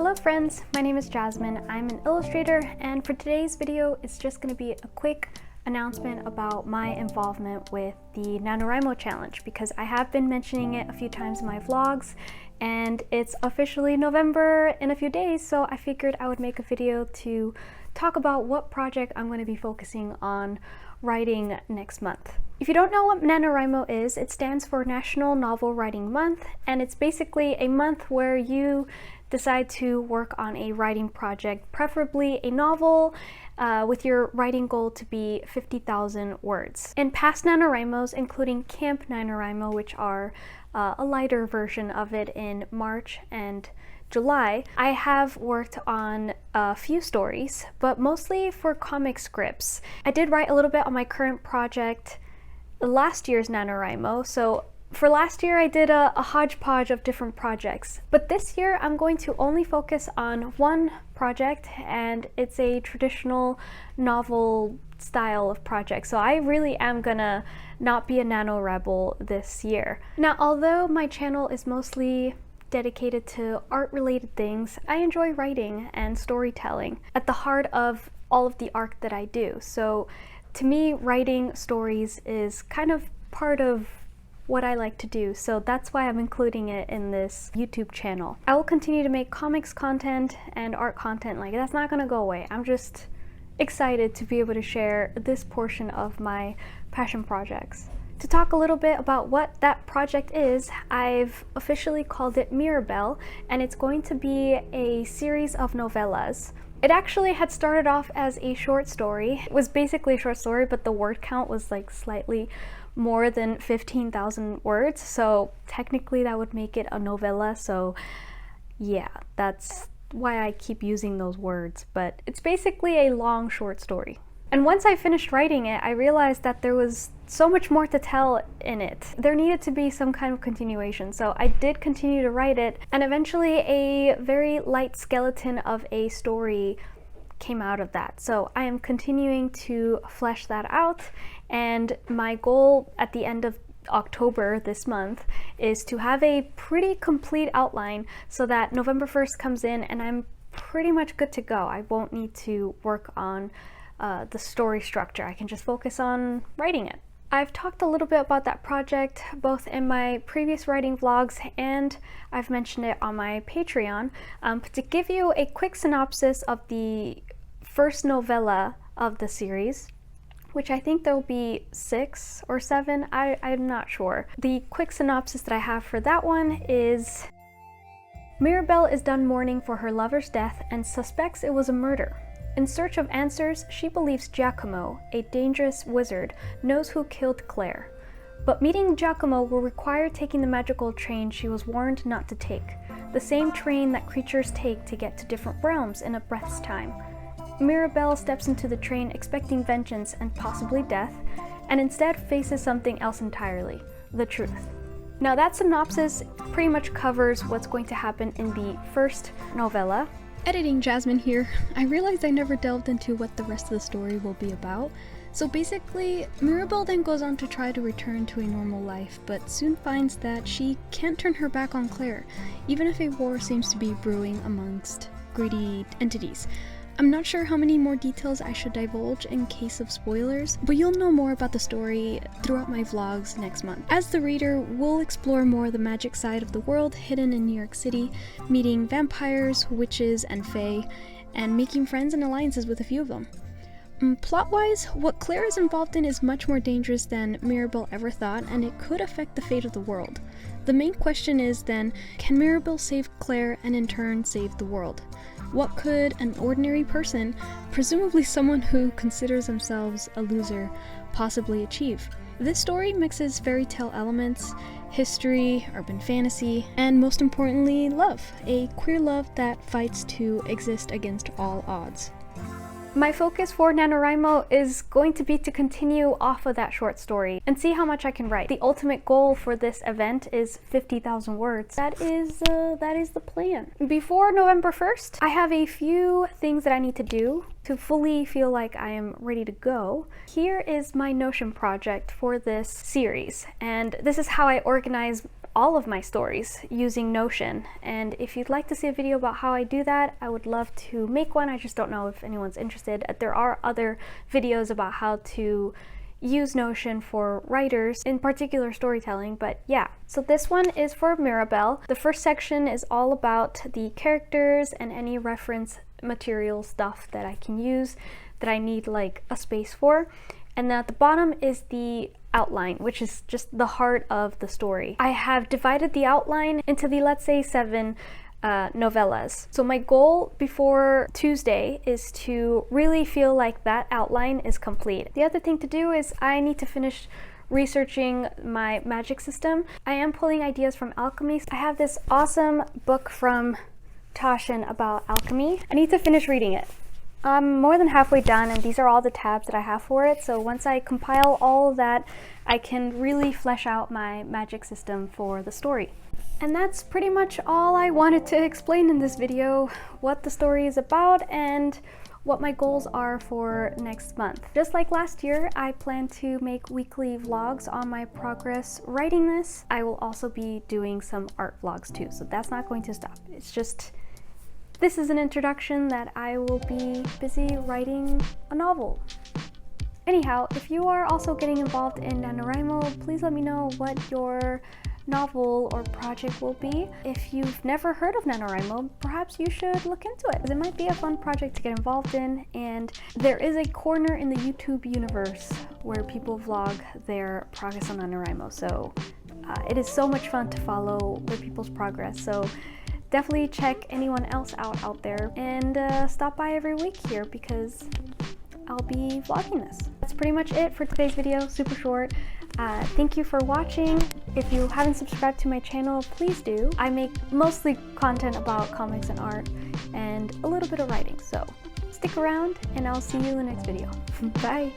Hello friends, my name is Jasmine. I'm an illustrator, and for today's video it's just going to be a quick announcement about my involvement with the NaNoWriMo challenge, because I have been mentioning it a few times in my vlogs and it's officially November in a few days, so I figured I would make a video to talk about what project I'm going to be focusing on writing next month. If you don't know what NaNoWriMo is, it stands for National Novel Writing Month, and it's basically a month where you decide to work on a writing project, preferably a novel, with your writing goal to be 50,000 words. In past NaNoWriMos, including Camp NaNoWriMo, which are a lighter version of it in March and July, I have worked on a few stories, but mostly for comic scripts. I did write a little bit on my current project last year's NaNoWriMo, so for last year I did a hodgepodge of different projects, but this year I'm going to only focus on one project, and it's a traditional novel style of project, so I really am gonna not be a nano rebel this year. Now, although my channel is mostly dedicated to art-related things, I enjoy writing and storytelling at the heart of all of the art that I do. So to me, writing stories is kind of part of what I like to do, so that's why I'm including it in this YouTube channel. I will continue to make comics content and art content, like that's not gonna go away. I'm just excited to be able to share this portion of my passion projects. To talk a little bit about what that project is, I've officially called it Mirabelle, and it's going to be a series of novellas. It actually had started off as a short story. It was basically a short story, but the word count was like slightly more than 15,000 words, so technically that would make it a novella, so yeah, that's why I keep using those words, but it's basically a long short story. And once I finished writing it, I realized that there was so much more to tell in it. There needed to be some kind of continuation, so I did continue to write it, and eventually a very light skeleton of a story came out of that. So I am continuing to flesh that out, and my goal at the end of October this month is to have a pretty complete outline so that November 1st comes in and I'm pretty much good to go. I won't need to work on the story structure. I can just focus on writing it. I've talked a little bit about that project both in my previous writing vlogs, and I've mentioned it on my Patreon. But to give you a quick synopsis of the first novella of the series, which I think there'll be 6 or 7, I'm not sure. The quick synopsis that I have for that one is: Mirabelle is done mourning for her lover's death and suspects it was a murder. In search of answers, she believes Giacomo, a dangerous wizard, knows who killed Claire. But meeting Giacomo will require taking the magical train she was warned not to take, the same train that creatures take to get to different realms in a breath's time. Mirabelle steps into the train expecting vengeance and possibly death, and instead faces something else entirely, the truth. Now that synopsis pretty much covers what's going to happen in the first novella. Editing Jasmine here, I realized I never delved into what the rest of the story will be about. So basically, Mirabelle then goes on to try to return to a normal life, but soon finds that she can't turn her back on Claire, even if a war seems to be brewing amongst greedy entities. I'm not sure how many more details I should divulge in case of spoilers, but you'll know more about the story throughout my vlogs next month. As the reader, we'll explore more of the magic side of the world hidden in New York City, meeting vampires, witches, and fae, and making friends and alliances with a few of them. Plot-wise, what Claire is involved in is much more dangerous than Mirabelle ever thought, and it could affect the fate of the world. The main question is then, can Mirabelle save Claire and in turn save the world? What could an ordinary person, presumably someone who considers themselves a loser, possibly achieve? This story mixes fairy tale elements, history, urban fantasy, and most importantly, love. A queer love that fights to exist against all odds. My focus for NaNoWriMo is going to be to continue off of that short story and see how much I can write. The ultimate goal for this event is 50,000 words. That is the plan. Before November 1st, I have a few things that I need to do to fully feel like I am ready to go. Here is my Notion project for this series, and this is how I organize all of my stories using Notion. And if you'd like to see a video about how I do that, I would love to make one. I just don't know if anyone's interested. There are other videos about how to use Notion for writers, in particular storytelling, but yeah. So this one is for Mirabelle. The first section is all about the characters and any reference material stuff that I can use that I need like a space for. And then at the bottom is the outline, which is just the heart of the story. I have divided the outline into the, let's say, 7 novellas. So my goal before Tuesday is to really feel like that outline is complete. The other thing to do is I need to finish researching my magic system. I am pulling ideas from alchemy. I have this awesome book from Tashin about alchemy. I need to finish reading it. I'm more than halfway done, and these are all the tabs that I have for it. So once I compile all of that, I can really flesh out my magic system for the story. And that's pretty much all I wanted to explain in this video, what the story is about and what my goals are for next month. Just like last year, I plan to make weekly vlogs on my progress writing this. I will also be doing some art vlogs too, so that's not going to stop. It's just, this is an introduction that I will be busy writing a novel. Anyhow, if you are also getting involved in NaNoWriMo, please let me know what your novel or project will be. If you've never heard of NaNoWriMo, perhaps you should look into it. It might be a fun project to get involved in, and there is a corner in the YouTube universe where people vlog their progress on NaNoWriMo, so it is so much fun to follow other people's progress. So definitely check anyone else out there, and stop by every week here because I'll be vlogging this. That's pretty much it for today's video, super short. Thank you for watching. If you haven't subscribed to my channel, please do. I make mostly content about comics and art and a little bit of writing, so stick around and I'll see you in the next video. Bye!